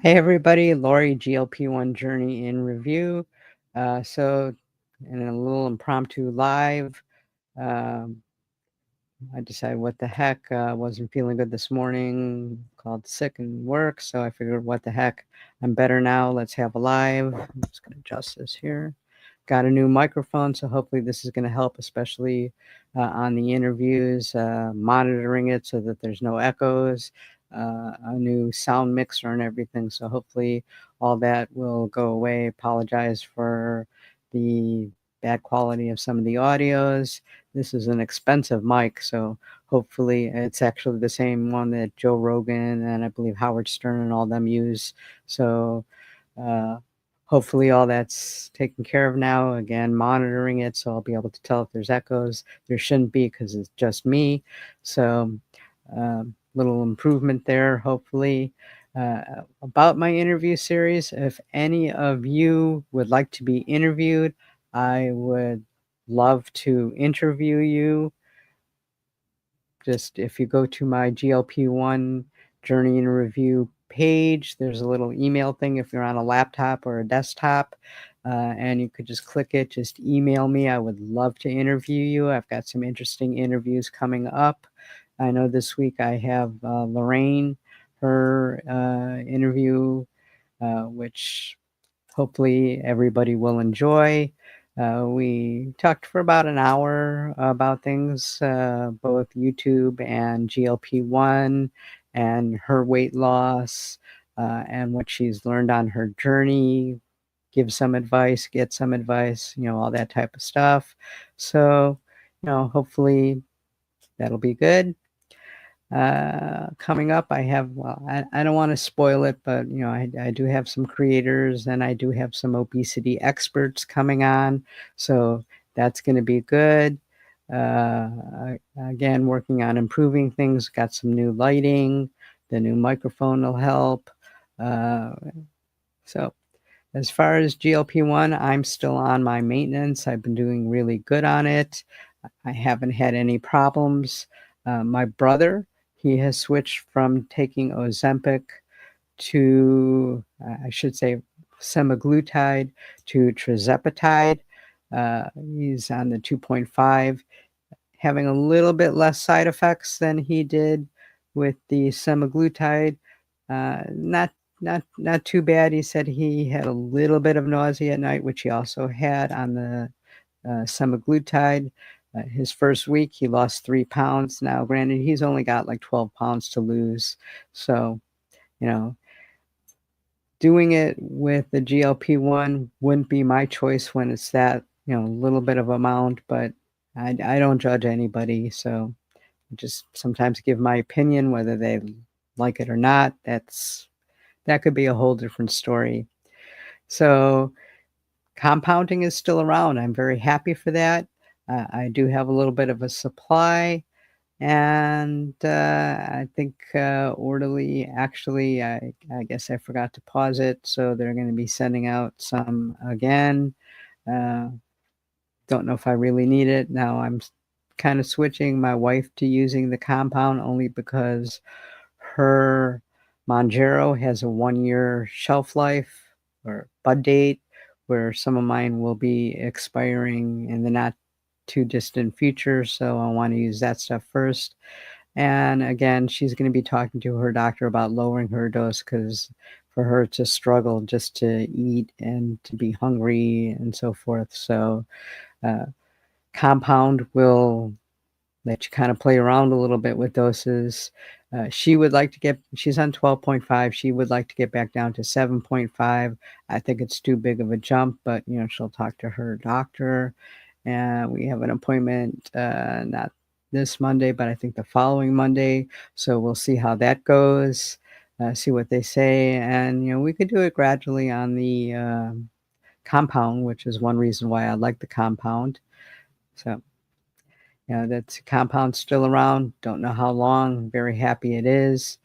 Hi, everybody. Lori, GLP1 Journey in Review. So, in a little impromptu live, um, I decided what the heck, wasn't feeling good this morning, called sick and work. So I figured, what the heck, I'm better now. Let's have a live. I'm just going to adjust this here. Got a new microphone, so hopefully this is going to help, especially on the interviews, monitoring it so that there's no echoes, a new sound mixer and everything. So hopefully all that will go away. Apologize for the bad quality of some of the audios. This is an expensive mic, so hopefully it's actually the same one that Joe Rogan and I believe Howard Stern and all them use. So uh, hopefully all that's taken care of now. Again, monitoring it, so I'll be able to tell if there's echoes. There shouldn't be because it's just me. So little improvement there, hopefully. About my interview series, if any of you would like to be interviewed, I would love to interview you. Just if you go to my GLP1 Journey in Review page, there's a little email thing if you're on a laptop or a desktop, and you could just click it, just email me. I would love to interview you. I've got some interesting interviews coming up. I know this week I have Lorraine, her interview, which hopefully everybody will enjoy. We talked for about an hour about things, both YouTube and GLP1 and her weight loss, and what she's learned on her journey, give some advice, get some advice, all that type of stuff. So, hopefully that'll be good. Coming up, I have, well, I don't want to spoil it, but I do have some creators and I do have some obesity experts coming on, so that's going to be good. Again, working on improving things, got some new lighting, the new microphone will help. So as far as GLP1, I'm still on my maintenance. I've been doing really good on it. I haven't had any problems. My brother, he has switched from taking Ozempic to, I should say, semaglutide to tirzepatide. He's on the 2.5, having a little bit less side effects than he did with the semaglutide. Not too bad. He said he had a little bit of nausea at night, which he also had on the semaglutide. His first week, he lost 3 pounds. Now, granted, he's only got like 12 pounds to lose. So, you know, doing it with the GLP1 wouldn't be my choice when it's that, little bit of amount, but I don't judge anybody. So I just sometimes give my opinion, whether they like it or not. That could be a whole different story. So compounding is still around. I'm very happy for that. I do have a little bit of a supply, and I think Orderly, actually, I guess I forgot to pause it, so they're going to be sending out some again. Don't know if I really need it. Now I'm kind of switching my wife to using the compound only because her Monjero has a 1-year shelf life or bud date, where some of mine will be expiring in the not too distant future. So I want to use that stuff first. And again, she's going to be talking to her doctor about lowering her dose, because for her to struggle just to eat and to be hungry and so forth. So compound will let you kind of play around a little bit with doses. She would like to she's on 12.5. She would like to get back down to 7.5. I think it's too big of a jump, but, she'll talk to her doctor. And we have an appointment, not this Monday, but I think the following Monday. So we'll see how that goes, see what they say. And, we could do it gradually on the compound, which is one reason why I like the compound. So that's compound still around. Don't know how long. Very happy it is.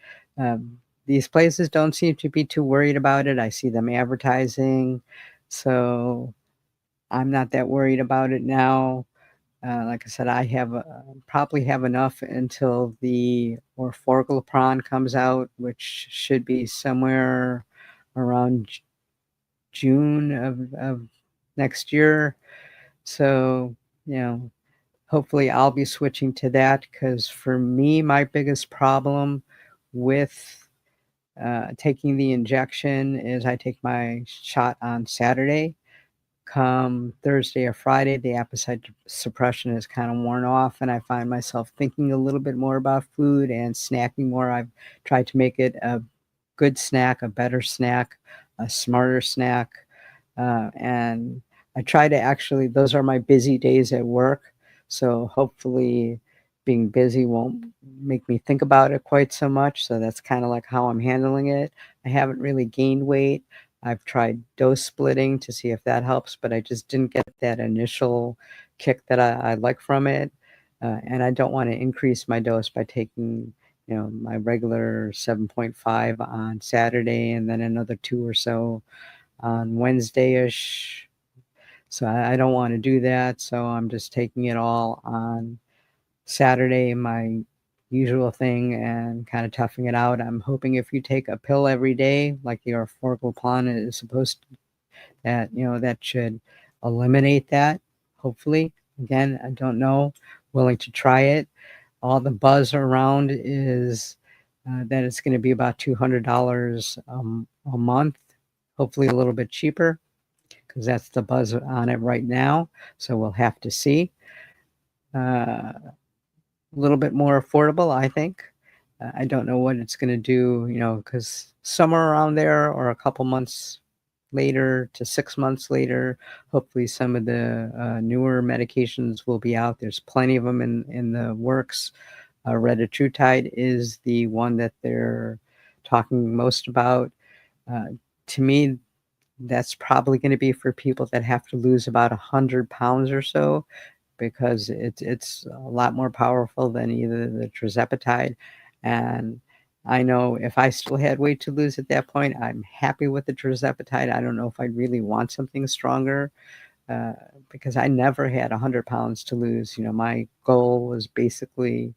These places don't seem to be too worried about it. I see them advertising, so I'm not that worried about it now. Like I said, I probably have enough until the orforglipron comes out, which should be somewhere around June of next year. So, hopefully I'll be switching to that, because for me, my biggest problem with taking the injection is I take my shot on Saturday. Come Thursday or Friday, the appetite suppression is kind of worn off, and I find myself thinking a little bit more about food and snacking more. I've tried to make it a good snack, a better snack, a smarter snack. And I try to actually, those are my busy days at work. So hopefully being busy won't make me think about it quite so much. So that's kind of like how I'm handling it. I haven't really gained weight. I've tried dose splitting to see if that helps, but I just didn't get that initial kick that I like from it. And I don't want to increase my dose by taking, my regular 7.5 on Saturday and then another 2 or so on Wednesday-ish. So I don't want to do that. So I'm just taking it all on Saturday, my usual thing, and kind of toughing it out. I'm hoping if you take a pill every day, like your Glp1 is supposed to, that should eliminate that, hopefully. Again, I don't know. Willing to try it. All the buzz around is that it's going to be about $200 a month, hopefully a little bit cheaper, because that's the buzz on it right now. So we'll have to see. A little bit more affordable, I think. I don't know what it's going to do, because somewhere around there, or a couple months later to 6 months later, hopefully some of the newer medications will be out. There's plenty of them in the works. Retatrutide is the one that they're talking most about. To me, that's probably going to be for people that have to lose about 100 pounds or so, because it's a lot more powerful than either the tirzepatide. And I know if I still had weight to lose at that point, I'm happy with the tirzepatide. I don't know if I'd really want something stronger, because I never had 100 pounds to lose. My goal was basically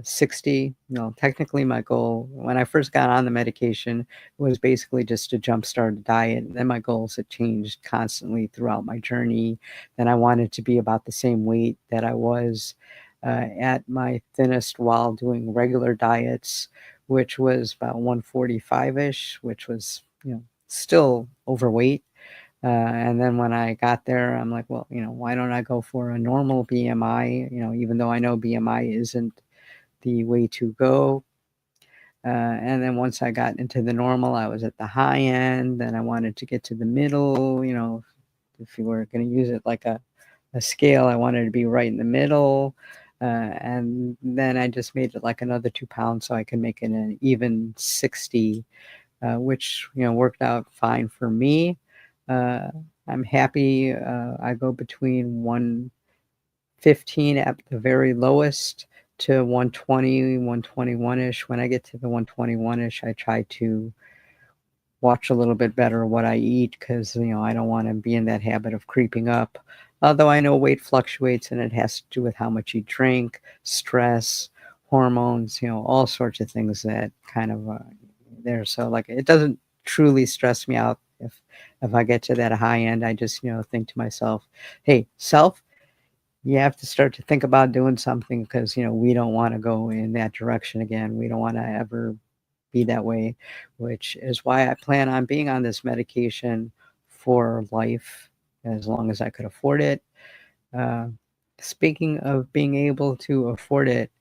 60. Technically my goal when I first got on the medication was basically just to jumpstart a diet. And then my goals had changed constantly throughout my journey. Then I wanted to be about the same weight that I was at my thinnest while doing regular diets, which was about 145-ish, which was, still overweight. And then when I got there, I'm like, well, why don't I go for a normal BMI, even though I know BMI isn't the way to go. And then once I got into the normal, I was at the high end. Then I wanted to get to the middle. If you were going to use it like a scale, I wanted to be right in the middle. And then I just made it like another 2 pounds so I could make it an even 60, which worked out fine for me. I'm happy. I go between 115 at the very lowest to 120, 121-ish. When I get to the 121-ish, I try to watch a little bit better what I eat, because, I don't want to be in that habit of creeping up. Although I know weight fluctuates and it has to do with how much you drink, stress, hormones, all sorts of things that kind of there. So like, it doesn't truly stress me out if I get to that high end. I just, think to myself, hey, self, you have to start to think about doing something, because, we don't want to go in that direction again. We don't want to ever be that way, which is why I plan on being on this medication for life, as long as I could afford it. Uh, Speaking of being able to afford it,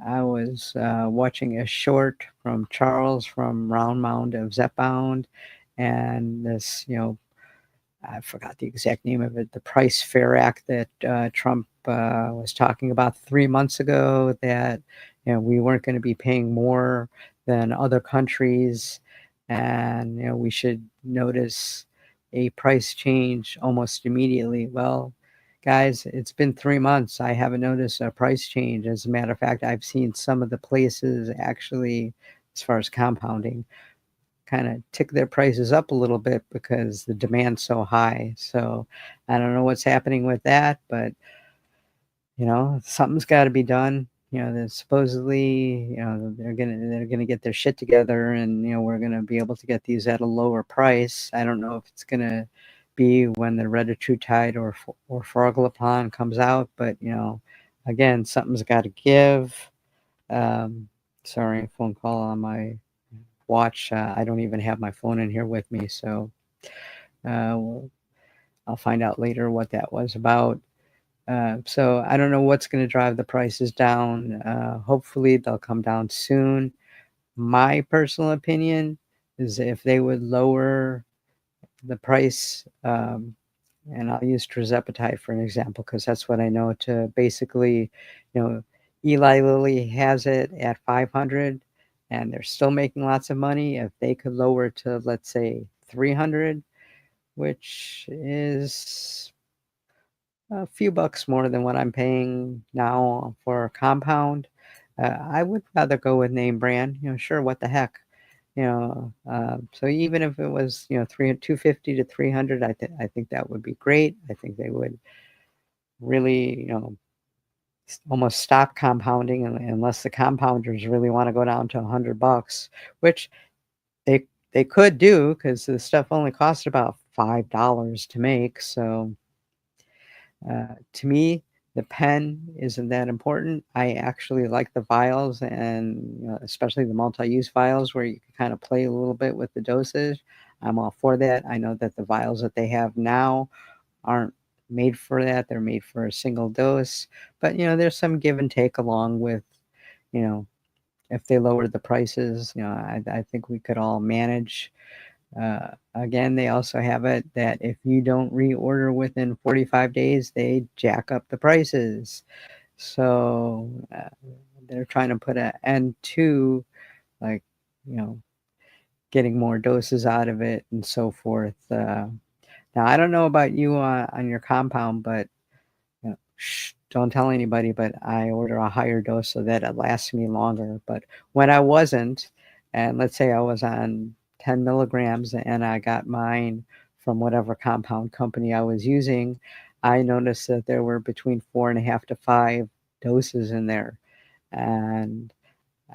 I was watching a short from Charles from Round Mound of Zepbound, and this, I forgot the exact name of it, the Price Fair Act that Trump was talking about 3 months ago, that we weren't going to be paying more than other countries, and we should notice a price change almost immediately. Well, guys, it's been 3 months. I haven't noticed a price change. As a matter of fact, I've seen some of the places actually, as far as compounding, kind of tick their prices up a little bit because the demand's so high. So I don't know what's happening with that, but something's got to be done. that supposedly, they're gonna get their shit together, and we're gonna be able to get these at a lower price. I don't know if it's gonna be when the retatrutide or Forglipon comes out, but again, something's got to give. Sorry, phone call on my watch. I don't even have my phone in here with me, so I'll find out later what that was about. So I don't know what's going to drive the prices down. Hopefully they'll come down soon. My personal opinion is if they would lower the price, and I'll use tirzepatide for an example because that's what I know, to basically, Eli Lilly has it at 500 and they're still making lots of money. If they could lower to, let's say, 300, which is a few bucks more than what I'm paying now for a compound, I would rather go with name brand. Sure, what the heck. So even if it was 250 to 300, I think that would be great. I think they would really almost stop compounding unless the compounders really want to go down to $100, which they could do because the stuff only cost about $5 to make. So to me, the pen isn't that important. I actually like the vials, and especially the multi-use vials where you can kind of play a little bit with the dosage. I'm all for that. I know that the vials that they have now aren't made for that. They're made for a single dose. But there's some give and take along with, if they lowered the prices, I think we could all manage. Again, they also have it that if you don't reorder within 45 days, they jack up the prices. So they're trying to put an end to, like, getting more doses out of it and so forth. Now, I don't know about you on your compound, but don't tell anybody, but I order a higher dose so that it lasts me longer. But when I wasn't, and let's say I was on 10 milligrams and I got mine from whatever compound company I was using, I noticed that there were between 4.5 to 5 doses in there. And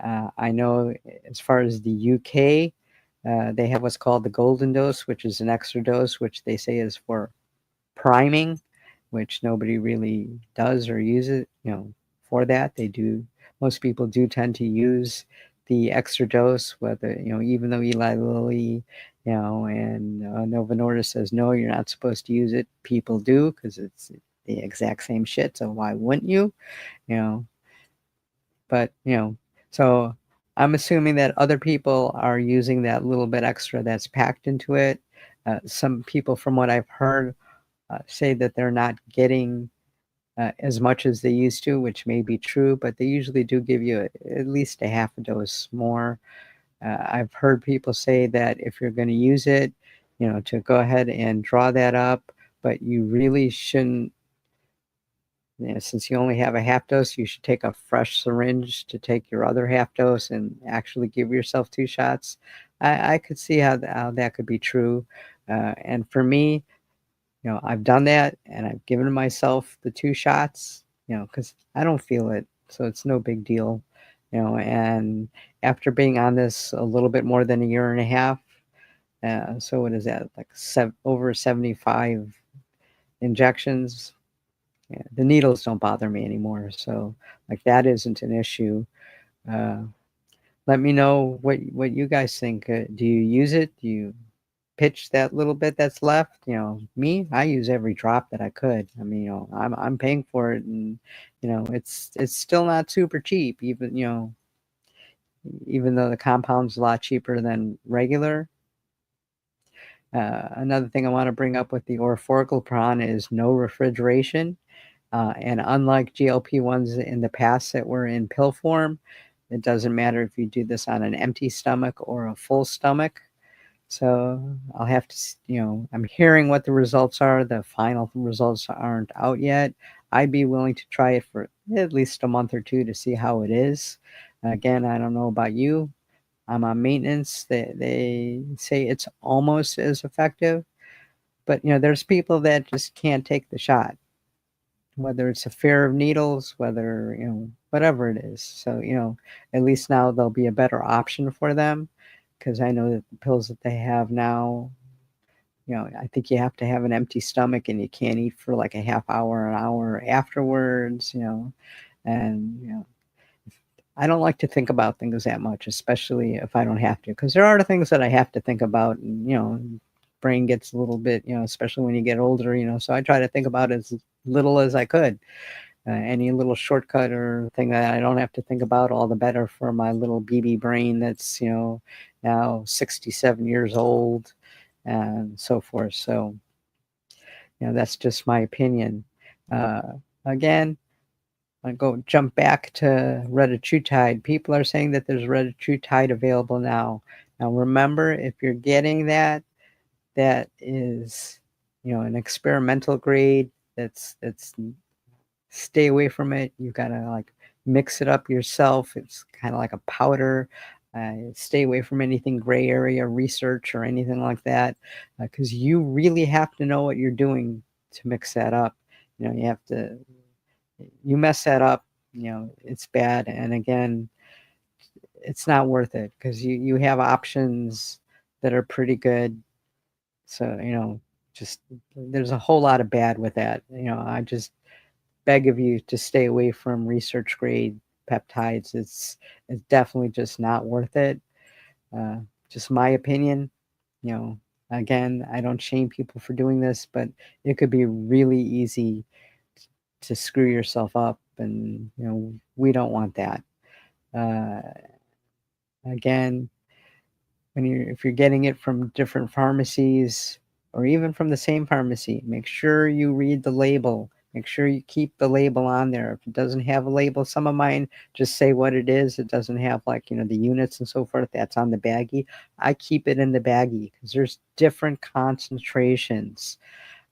I know as far as the UK, they have what's called the golden dose, which is an extra dose, which they say is for priming, which nobody really does or uses, for that. Most people do tend to use the extra dose, whether, even though Eli Lilly, and Novo Nordisk says, no, you're not supposed to use it. People do because it's the exact same shit. So why wouldn't you? But, so I'm assuming that other people are using that little bit extra that's packed into it. Some people, from what I've heard, say that they're not getting as much as they used to, which may be true, but they usually do give you at least a half a dose more. I've heard people say that if you're going to use it, to go ahead and draw that up, but you really shouldn't. Since you only have a half dose, you should take a fresh syringe to take your other half dose and actually give yourself 2 shots. I could see how that could be true. And for me, I've done that and I've given myself the 2 shots, because I don't feel it. So it's no big deal, and after being on this a little bit more than a year and a half, so what is that, like over 75 injections? Yeah, the needles don't bother me anymore. So like that isn't an issue. Uh, Let me know what you guys think. Do you use it? Do you pitch that little bit that's left? Me, I use every drop that I could. I mean, I'm paying for it, and it's still not super cheap, even though the compound's a lot cheaper than regular. Another thing I want to bring up with the orforglipron is no refrigeration. And unlike GLP-1s in the past that were in pill form, it doesn't matter if you do this on an empty stomach or a full stomach. So I'll have to, I'm hearing what the results are. The final results aren't out yet. I'd be willing to try it for at least a month or 2 to see how it is. Again, I don't know about you. I'm on maintenance. They say it's almost as effective, but there's people that just can't take the shot, whether it's a fear of needles, whether whatever it is. So, at least now there'll be a better option for them, because I know that the pills that they have now, I think you have to have an empty stomach and you can't eat for like a half hour, an hour afterwards, and, I don't like to think about things that much, especially if I don't have to, because there are things that I have to think about, and, brain gets a little bit, especially when you get older, so I try to think about as little as I could. Any little shortcut or thing that I don't have to think about, all the better for my little BB brain that's, now 67 years old and so forth. So, that's just my opinion. Again, I go jump back to retatrutide. People are saying that there's retatrutide available now. Now, remember, if you're getting that, that is, an experimental grade. That's stay away from it. You gotta like mix it up yourself. It's kind of like a powder. Stay away from anything gray area research or anything like that, because you really have to know what you're doing to mix that up. You have to. You mess that up, it's bad. And again, it's not worth it, because you have options that are pretty good. So, just there's a whole lot of bad with that. I just beg of you to stay away from research grade peptides. It's definitely just not worth it. Uh, just my opinion. You know, again, I don't shame people for doing this, but it could be really easy to screw yourself up, and we don't want that. Uh, Again, if you're getting it from different pharmacies or even from the same pharmacy, make sure you read the label. Make sure you keep the label on there. If it doesn't have a label, some of mine just say what it is. It doesn't have like, the units and so forth. That's on the baggie. I keep it in the baggie because there's different concentrations.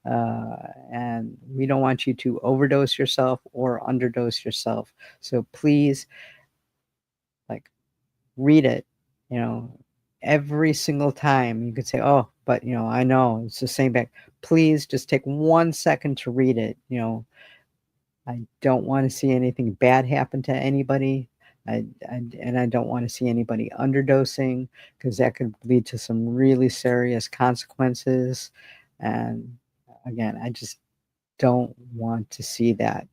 And we don't want you to overdose yourself or underdose yourself. So please, like, read it, every single time. You could say, oh, but I know it's the same bag. Please just take 1 second to read it. I don't want to see anything bad happen to anybody. And I don't want to see anybody underdosing, because that could lead to some really serious consequences. And again, I just don't want to see that.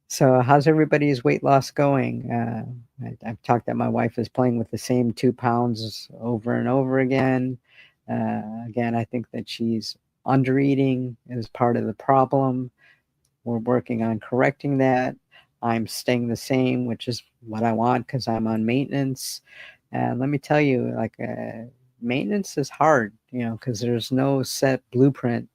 So how's everybody's weight loss going? I've talked that my wife is playing with the same 2 pounds over and over again. Again, I think that she's undereating is part of the problem. We're working on correcting that. I'm staying the same, which is what I want, because I'm on maintenance. And let me tell you, like, maintenance is hard, because there's no set blueprint.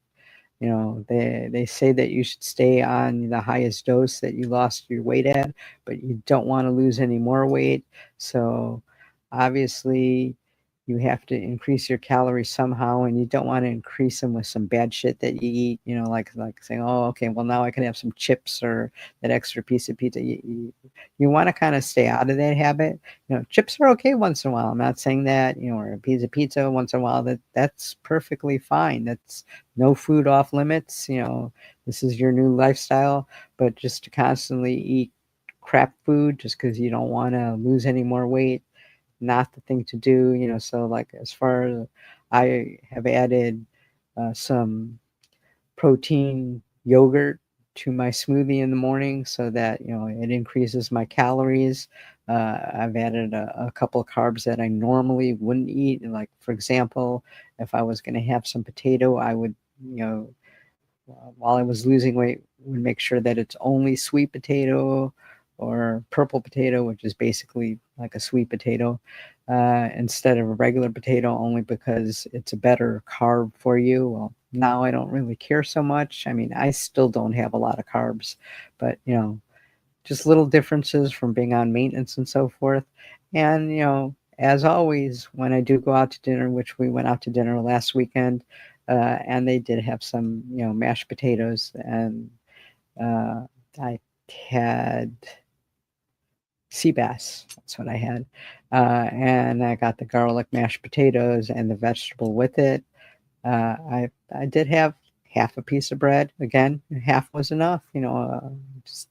They say that you should stay on the highest dose that you lost your weight at, but you don't want to lose any more weight. So obviously you have to increase your calories somehow, and you don't want to increase them with some bad shit that you eat, like saying, oh, okay, well, now I can have some chips or that extra piece of pizza. You want to kind of stay out of that habit. Chips are okay once in a while. I'm not saying that, or a piece of pizza once in a while, that's perfectly fine. That's no food off limits. This is your new lifestyle. But just to constantly eat crap food just because you don't want to lose any more weight, not the thing to do. So like, as far as I have added some protein yogurt to my smoothie in the morning, so that it increases my calories. I've added a couple of carbs that I normally wouldn't eat. Like, for example, if I was going to have some potato, I would, while I was losing weight, would make sure that it's only sweet potato or purple potato, which is basically like a sweet potato, instead of a regular potato, only because it's a better carb for you. Well, now I don't really care so much. I mean, I still don't have a lot of carbs, but just little differences from being on maintenance and so forth. And as always, when I do go out to dinner, which we went out to dinner last weekend, and they did have some mashed potatoes, and I had sea bass. That's what I had. And I got the garlic mashed potatoes and the vegetable with it. I did have half a piece of bread. Again, half was enough,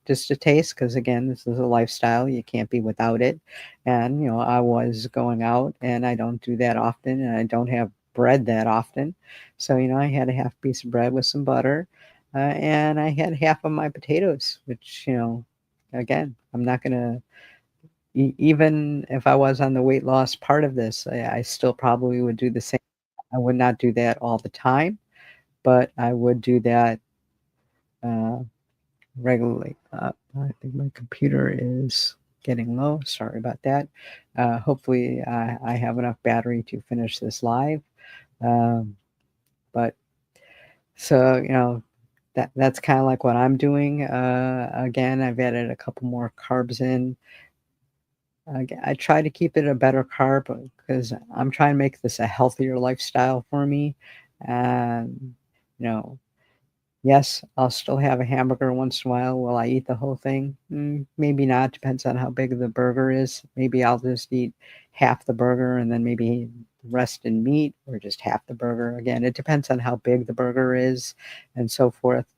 just a taste, because again, this is a lifestyle. You can't be without it. And, I was going out, and I don't do that often, and I don't have bread that often. So, I had a half piece of bread with some butter, and I had half of my potatoes, which, again, I'm not going to, even if I was on the weight loss part of this, I still probably would do the same. I would not do that all the time, but I would do that uh, regularly. I think my computer is getting low. Sorry about that. Hopefully, I have enough battery to finish this live. Um, but so, that's kind of like what I'm doing. Again, I've added a couple more carbs in. I try to keep it a better carb because I'm trying to make this a healthier lifestyle for me. And, you know, yes, I'll still have a hamburger once in a while. Will I eat the whole thing? Maybe not. Depends on how big the burger is. Maybe I'll just eat half the burger and then maybe the rest in meat, or just half the burger. Again, it depends on how big the burger is and so forth.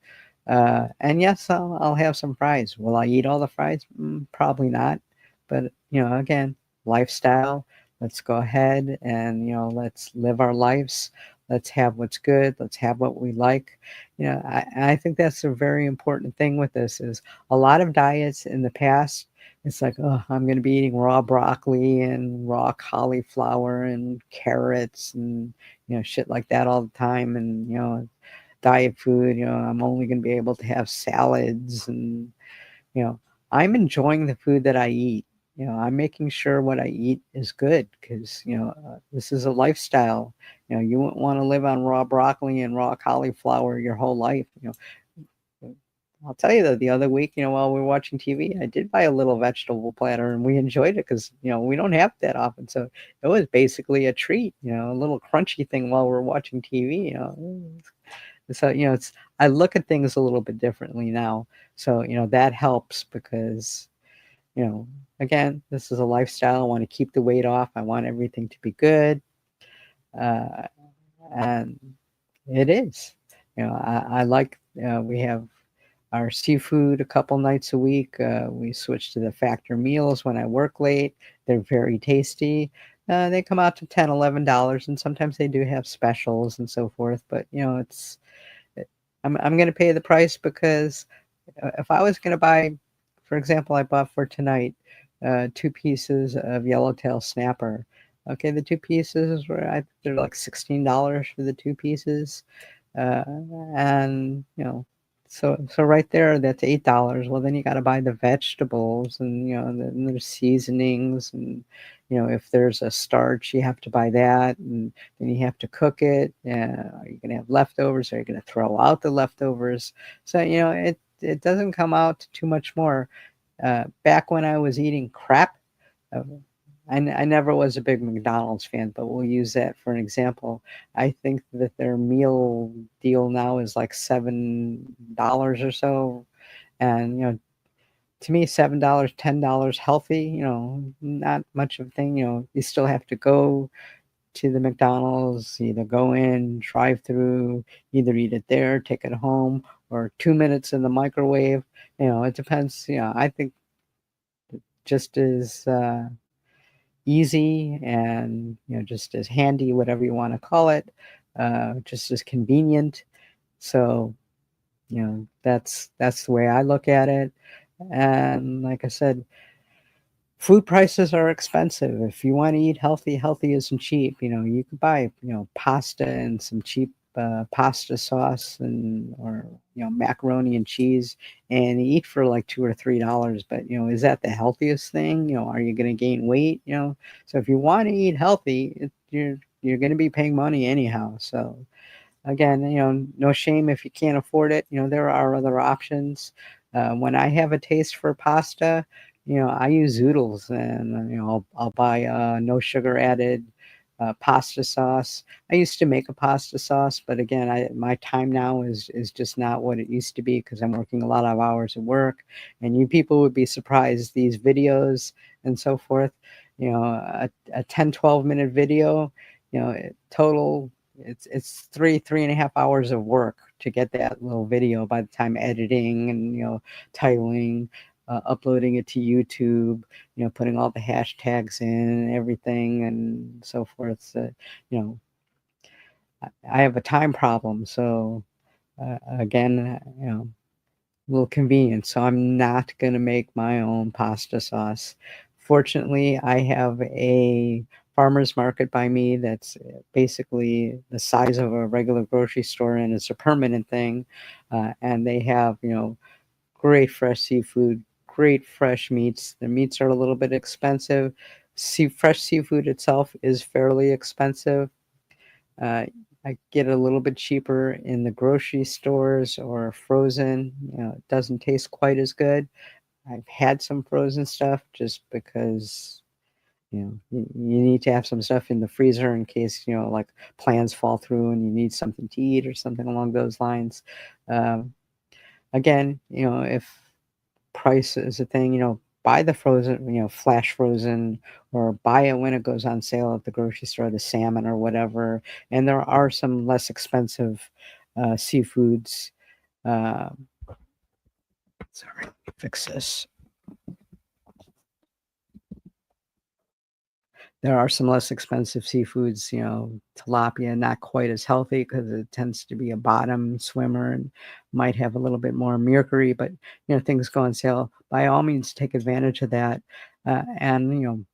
And yes, I'll have some fries. Will I eat all the fries? Probably not. But, again, lifestyle. Let's go ahead and, let's live our lives. Let's have what's good. Let's have what we like. I think that's a very important thing with this is a lot of diets in the past. It's like, oh, I'm going to be eating raw broccoli and raw cauliflower and carrots and, shit like that all the time. And, diet food, I'm only going to be able to have salads. And, you know, I'm enjoying the food that I eat. I'm making sure what I eat is good because, this is a lifestyle. You wouldn't want to live on raw broccoli and raw cauliflower your whole life. I'll tell you that the other week, while we were watching TV, I did buy a little vegetable platter and we enjoyed it because, we don't have that often. So it was basically a treat, a little crunchy thing while we're watching TV. So, I look at things a little bit differently now. So, that helps because, again, this is a lifestyle. I want to keep the weight off. I want everything to be good. Uh, and it is. I like, we have our seafood a couple nights a week. We switch to the factor meals when I work late. They're very tasty. They come out to $10, $11, and sometimes they do have specials and so forth. But, I'm going to pay the price because if I was going to buy, for example, I bought for tonight 2 pieces of yellowtail snapper. Okay, the 2 pieces they're like $16 for the 2 pieces, uh, and so right there, that's $8. Well, then you got to buy the vegetables, and then there's seasonings, and if there's a starch, you have to buy that, and then you have to cook it. Are you going to have leftovers? Are you going to throw out the leftovers? So it doesn't come out to too much more. Back when I was eating crap, uh, I never was a big McDonald's fan, but we'll use that for an example. I think that their meal deal now is like $7 or so. And, to me, $7, $10 healthy, not much of a thing. You still have to go to the McDonald's, either go in, drive through, either eat it there, take it home, or 2 minutes in the microwave. It depends. I think just as easy and just as handy, whatever you want to call it, just as convenient. So that's the way I look at it. And like I said, food prices are expensive. If you want to eat healthy, healthy isn't cheap. You could buy pasta and some cheap pasta sauce, and or macaroni and cheese, and eat for like $2 or $3. But is that the healthiest thing? Are you going to gain weight? So if you want to eat healthy, you're going to be paying money anyhow. So again, no shame if you can't afford it. There are other options. When I have a taste for pasta, I use zoodles, and I'll buy no sugar added pasta sauce. I used to make a pasta sauce, but again, my time now is just not what it used to be because I'm working a lot of hours at work, and you people would be surprised. These videos and so forth, a 10, 12-minute video, total it's 3.5 hours of work to get that little video by the time editing and, titling, uploading it to YouTube, putting all the hashtags in and everything and so forth. So, you know, I have a time problem. So, again, a little convenient. So I'm not going to make my own pasta sauce. Fortunately, I have a farmer's market by me that's basically the size of a regular grocery store, and it's a permanent thing. And they have, great fresh seafood, great fresh meats. The meats are a little bit expensive. Fresh seafood itself is fairly expensive. Uh, I get it a little bit cheaper in the grocery stores or frozen. It doesn't taste quite as good. I've had some frozen stuff just because, you need to have some stuff in the freezer in case, like plans fall through and you need something to eat or something along those lines. Um, Again, if price is a thing, buy the frozen, flash frozen, or buy it when it goes on sale at the grocery store, the salmon or whatever. And there are some less expensive seafoods. Uh, Sorry, fix this. There are some less expensive seafoods, tilapia, not quite as healthy because it tends to be a bottom swimmer and might have a little bit more mercury, but, things go on sale. By all means, take advantage of that. And,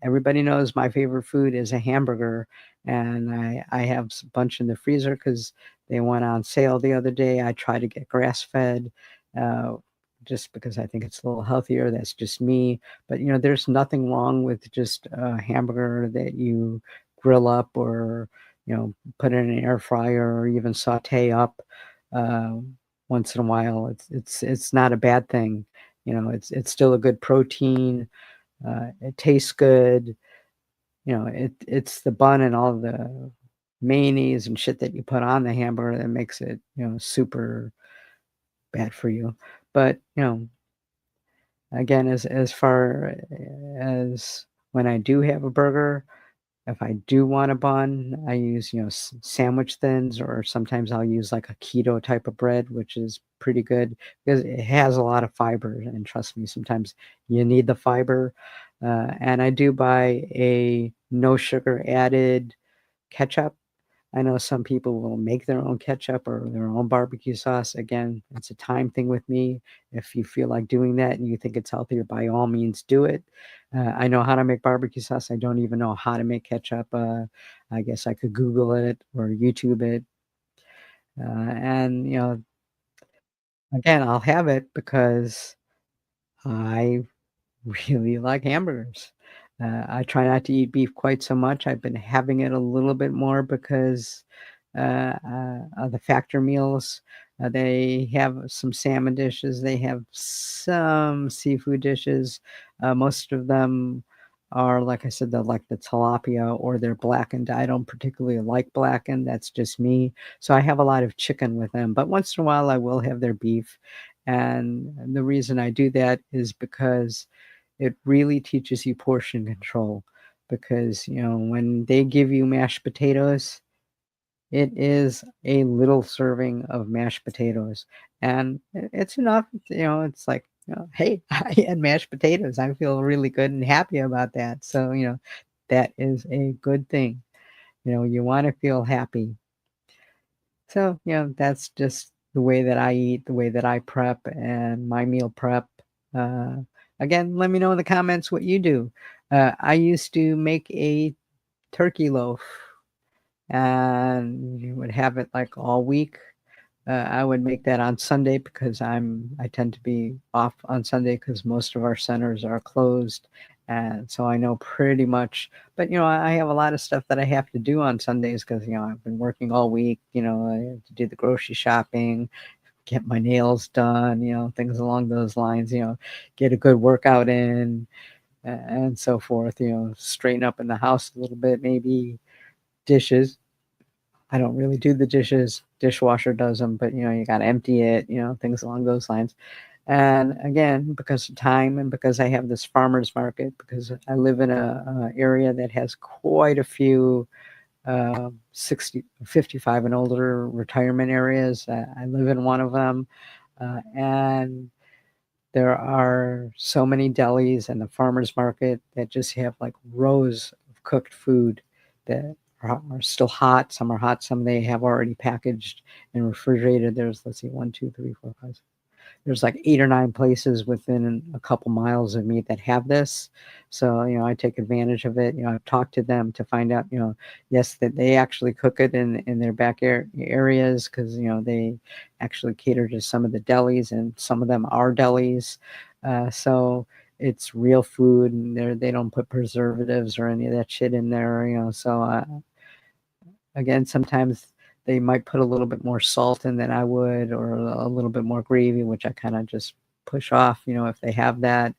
everybody knows my favorite food is a hamburger, and I have a bunch in the freezer because they went on sale the other day. I try to get grass-fed, uh, just because I think it's a little healthier. That's just me. But, there's nothing wrong with just a hamburger that you grill up or, put in an air fryer or even saute up uh, once in a while. It's not a bad thing. It's still a good protein. It tastes good. It's the bun and all the mayonnaise and shit that you put on the hamburger that makes it, super bad for you. But, again, as far as when I do have a burger, if I do want a bun, I use, sandwich thins, or sometimes I'll use like a keto type of bread, which is pretty good because it has a lot of fiber. And trust me, sometimes you need the fiber. And I do buy a no sugar added ketchup. I know some people will make their own ketchup or their own barbecue sauce. Again, it's a time thing with me. If you feel like doing that and you think it's healthier, by all means, do it. I know how to make barbecue sauce. I don't even know how to make ketchup. I guess I could Google it or YouTube it. And, again, I'll have it because I really like hamburgers. I try not to eat beef quite so much. I've been having it a little bit more because of the factor meals. They have some salmon dishes. They have some seafood dishes. Most of them are, like I said, they're like the tilapia or they're blackened. I don't particularly like blackened. That's just me. So I have a lot of chicken with them. But once in a while, I will have their beef. And the reason I do that is because it really teaches you portion control because, when they give you mashed potatoes, it is a little serving of mashed potatoes, and it's enough. It's like, hey, I had mashed potatoes. I feel really good and happy about that. So, that is a good thing. You want to feel happy. So, that's just the way that I eat, the way that I prep and my meal prep. Uh, Again, let me know in the comments what you do. I used to make a turkey loaf and you would have it like all week. I would make that on Sunday because I tend to be off on Sunday because most of our centers are closed. And so I know pretty much, but I have a lot of stuff that I have to do on Sundays because, I've been working all week, I have to do the grocery shopping, get my nails done, things along those lines, get a good workout in and so forth, straighten up in the house a little bit, maybe dishes. I don't really do the dishes. Dishwasher does them, but you got to empty it, things along those lines. And again, because of time and because I have this farmer's market, because I live in a area that has quite a few 55 and older retirement areas. I live in one of them, and there are so many delis and the farmers market that just have like rows of cooked food that are still hot. Some are hot, some they have already packaged and refrigerated. There's, let's see, 1, 2, 3, 4, 5, there's like 8 or 9 places within a couple miles of me that have this. So, I take advantage of it. I've talked to them to find out, yes, that they actually cook it in their back areas, because, they actually cater to some of the delis, and some of them are delis. So it's real food, and they don't put preservatives or any of that shit in there, so again, sometimes they might put a little bit more salt in than I would, or a little bit more gravy, which I kind of just push off, if they have that.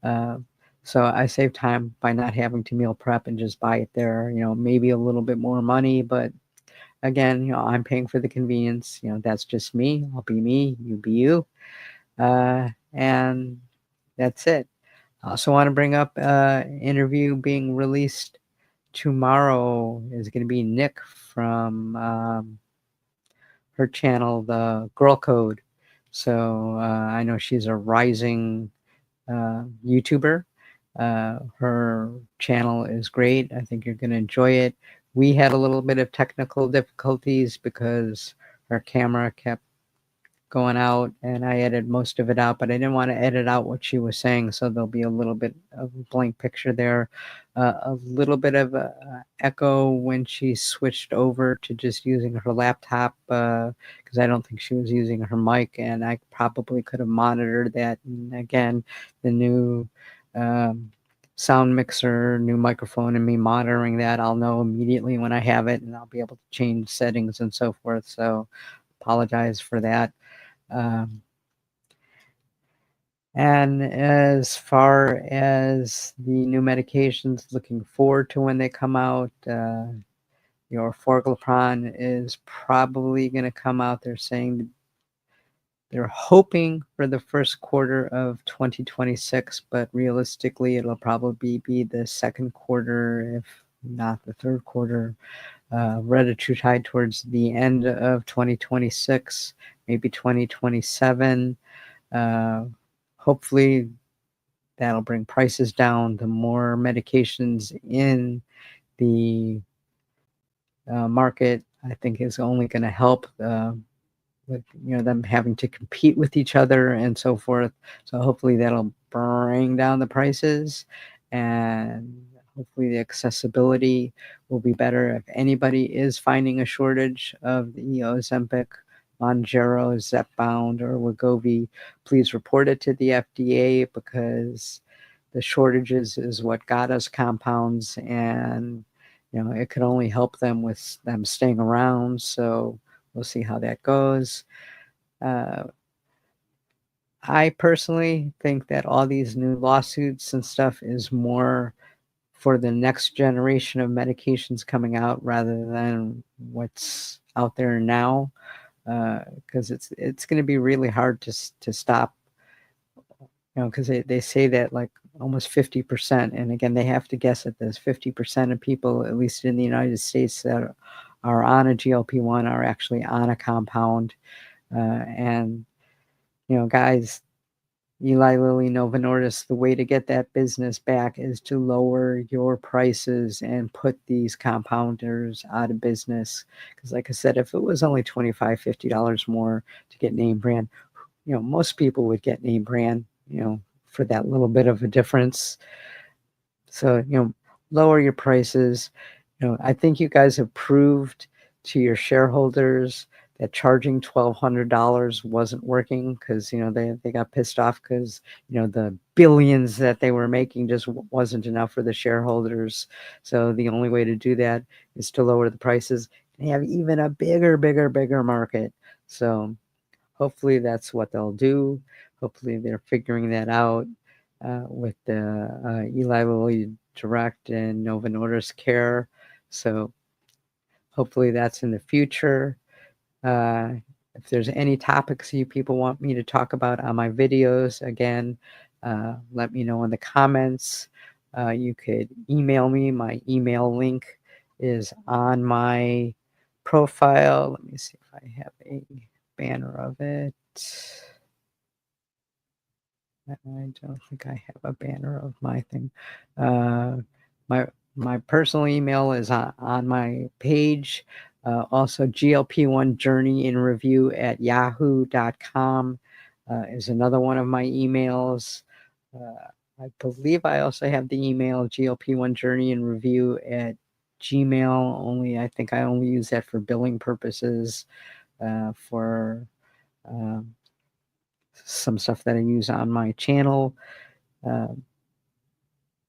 So I save time by not having to meal prep and just buy it there. Maybe a little bit more money, but again, I'm paying for the convenience. That's just me. I'll be me, you be you. And that's it. I also want to bring up interview being released tomorrow is going to be Nick from her channel, the Girl Code. So I know she's a rising YouTuber. Her channel is great. I think you're going to enjoy it. We had a little bit of technical difficulties because her camera kept going out, and I edited most of it out, but I didn't want to edit out what she was saying, so there'll be a little bit of a blank picture there. A little bit of echo when she switched over to just using her laptop, because I don't think she was using her mic, and I probably could have monitored that. And again, the new sound mixer, new microphone, and me monitoring that, I'll know immediately when I have it, and I'll be able to change settings and so forth. So apologize for that. And as far as the new medications, looking forward to when they come out. Your Forglipron is probably going to come out. They're saying they're hoping for the first quarter of 2026, but realistically, it'll probably be the second quarter, if not the third quarter. Retatrutide towards the end of 2026, maybe 2027. Hopefully that'll bring prices down. The more medications in the market, I think, is only going to help with them having to compete with each other and so forth. So hopefully that'll bring down the prices, and hopefully the accessibility will be better. If anybody is finding a shortage of the Ozempic, Mounjaro, Zepbound, or Wegovy, please report it to the FDA, because the shortages is what got us compounds, and it could only help them with them staying around. So we'll see how that goes. I personally think that all these new lawsuits and stuff is more for the next generation of medications coming out rather than what's out there now, because it's going to be really hard to stop. Because they say that like almost 50%, and again, they have to guess at this, 50% of people, at least in the United States, that are on a GLP-1 are actually on a compound. And, guys, Eli Lilly, Novo Nordisk, the way to get that business back is to lower your prices and put these compounders out of business. Because like I said, if it was only $25, $50 more to get name brand, most people would get name brand, for that little bit of a difference. So, lower your prices. I think you guys have proved to your shareholders that charging $1,200 wasn't working, because, they got pissed off because, the billions that they were making just wasn't enough for the shareholders. So the only way to do that is to lower the prices and have even a bigger market. So hopefully that's what they'll do. Hopefully they're figuring that out with the Eli Lilly Direct and Novo Nordisk Care. So hopefully that's in the future. If there's any topics you people want me to talk about on my videos, again, let me know in the comments. You could email me. My email link is on my profile. Let me see if I have a banner of it. I don't think I have a banner of my thing. My personal email is on my page. Also, glp1journeyinreview@yahoo.com is another one of my emails. I believe I also have the email glp1journeyinreview@gmail. Only I think I only use that for billing purposes, for some stuff that I use on my channel.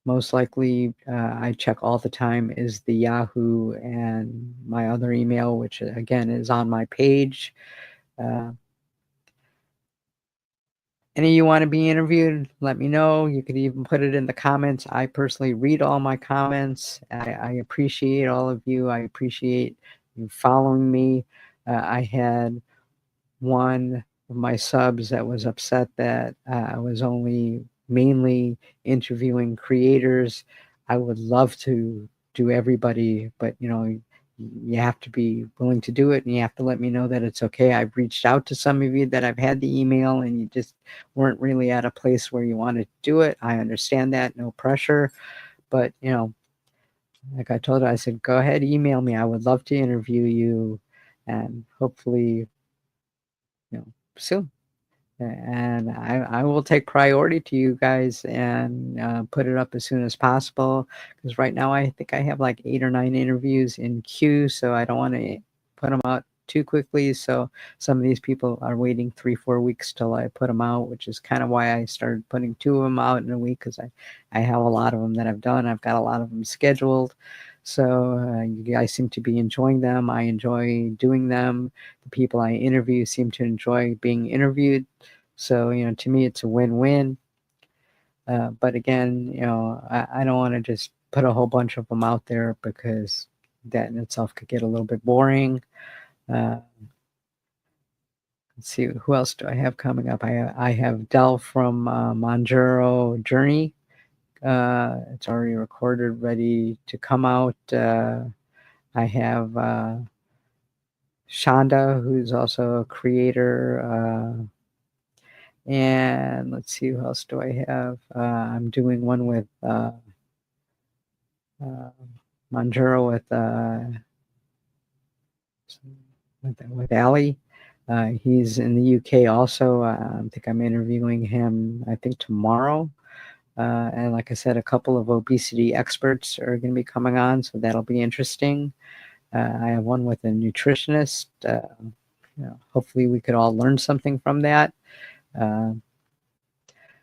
Most likely, I check all the time is the Yahoo and my other email, which again is on my page. Any of you want to be interviewed, let me know. You could even put it in the comments. I personally read all my comments. I appreciate all of you. I appreciate you following me. I had one of my subs that was upset that I was only mainly interviewing creators. I would love to do everybody, but you have to be willing to do it, and you have to let me know that it's okay. I've reached out to some of you that I've had the email and you just weren't really at a place where you wanted to do it. I understand that, no pressure, but like I told her, I said, go ahead, email me. I would love to interview you, and hopefully soon. And I will take priority to you guys and put it up as soon as possible, because right now I think I have like 8 or 9 interviews in queue, so I don't want to put them out too quickly. So some of these people are waiting 3-4 weeks till I put them out, which is kind of why I started putting 2 of them out in a week, because I have a lot of them that I've done. I've got a lot of them scheduled. So you guys seem to be enjoying them. I enjoy doing them. The people I interview seem to enjoy being interviewed. So, to me, it's a win-win. But again, I don't want to just put a whole bunch of them out there, because that in itself could get a little bit boring. Let's see, who else do I have coming up? I have Del from Monjero Journey. It's already recorded, ready to come out. I have Shonda, who's also a creator. And let's see, who else do I have? I'm doing one with Monjero with Ali. He's in the UK also. I think I'm interviewing him, I think, tomorrow. And like I said, a couple of obesity experts are going to be coming on, so that'll be interesting. I have one with a nutritionist. Hopefully we could all learn something from that.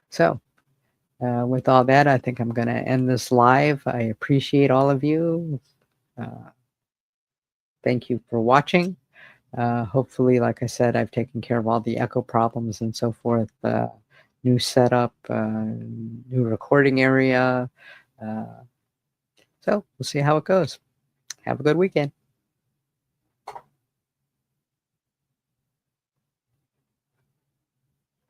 So with all that, I think I'm going to end this live. I appreciate all of you. Thank you for watching. Hopefully, like I said, I've taken care of all the echo problems and so forth. New setup, new recording area. So we'll see how it goes. Have a good weekend.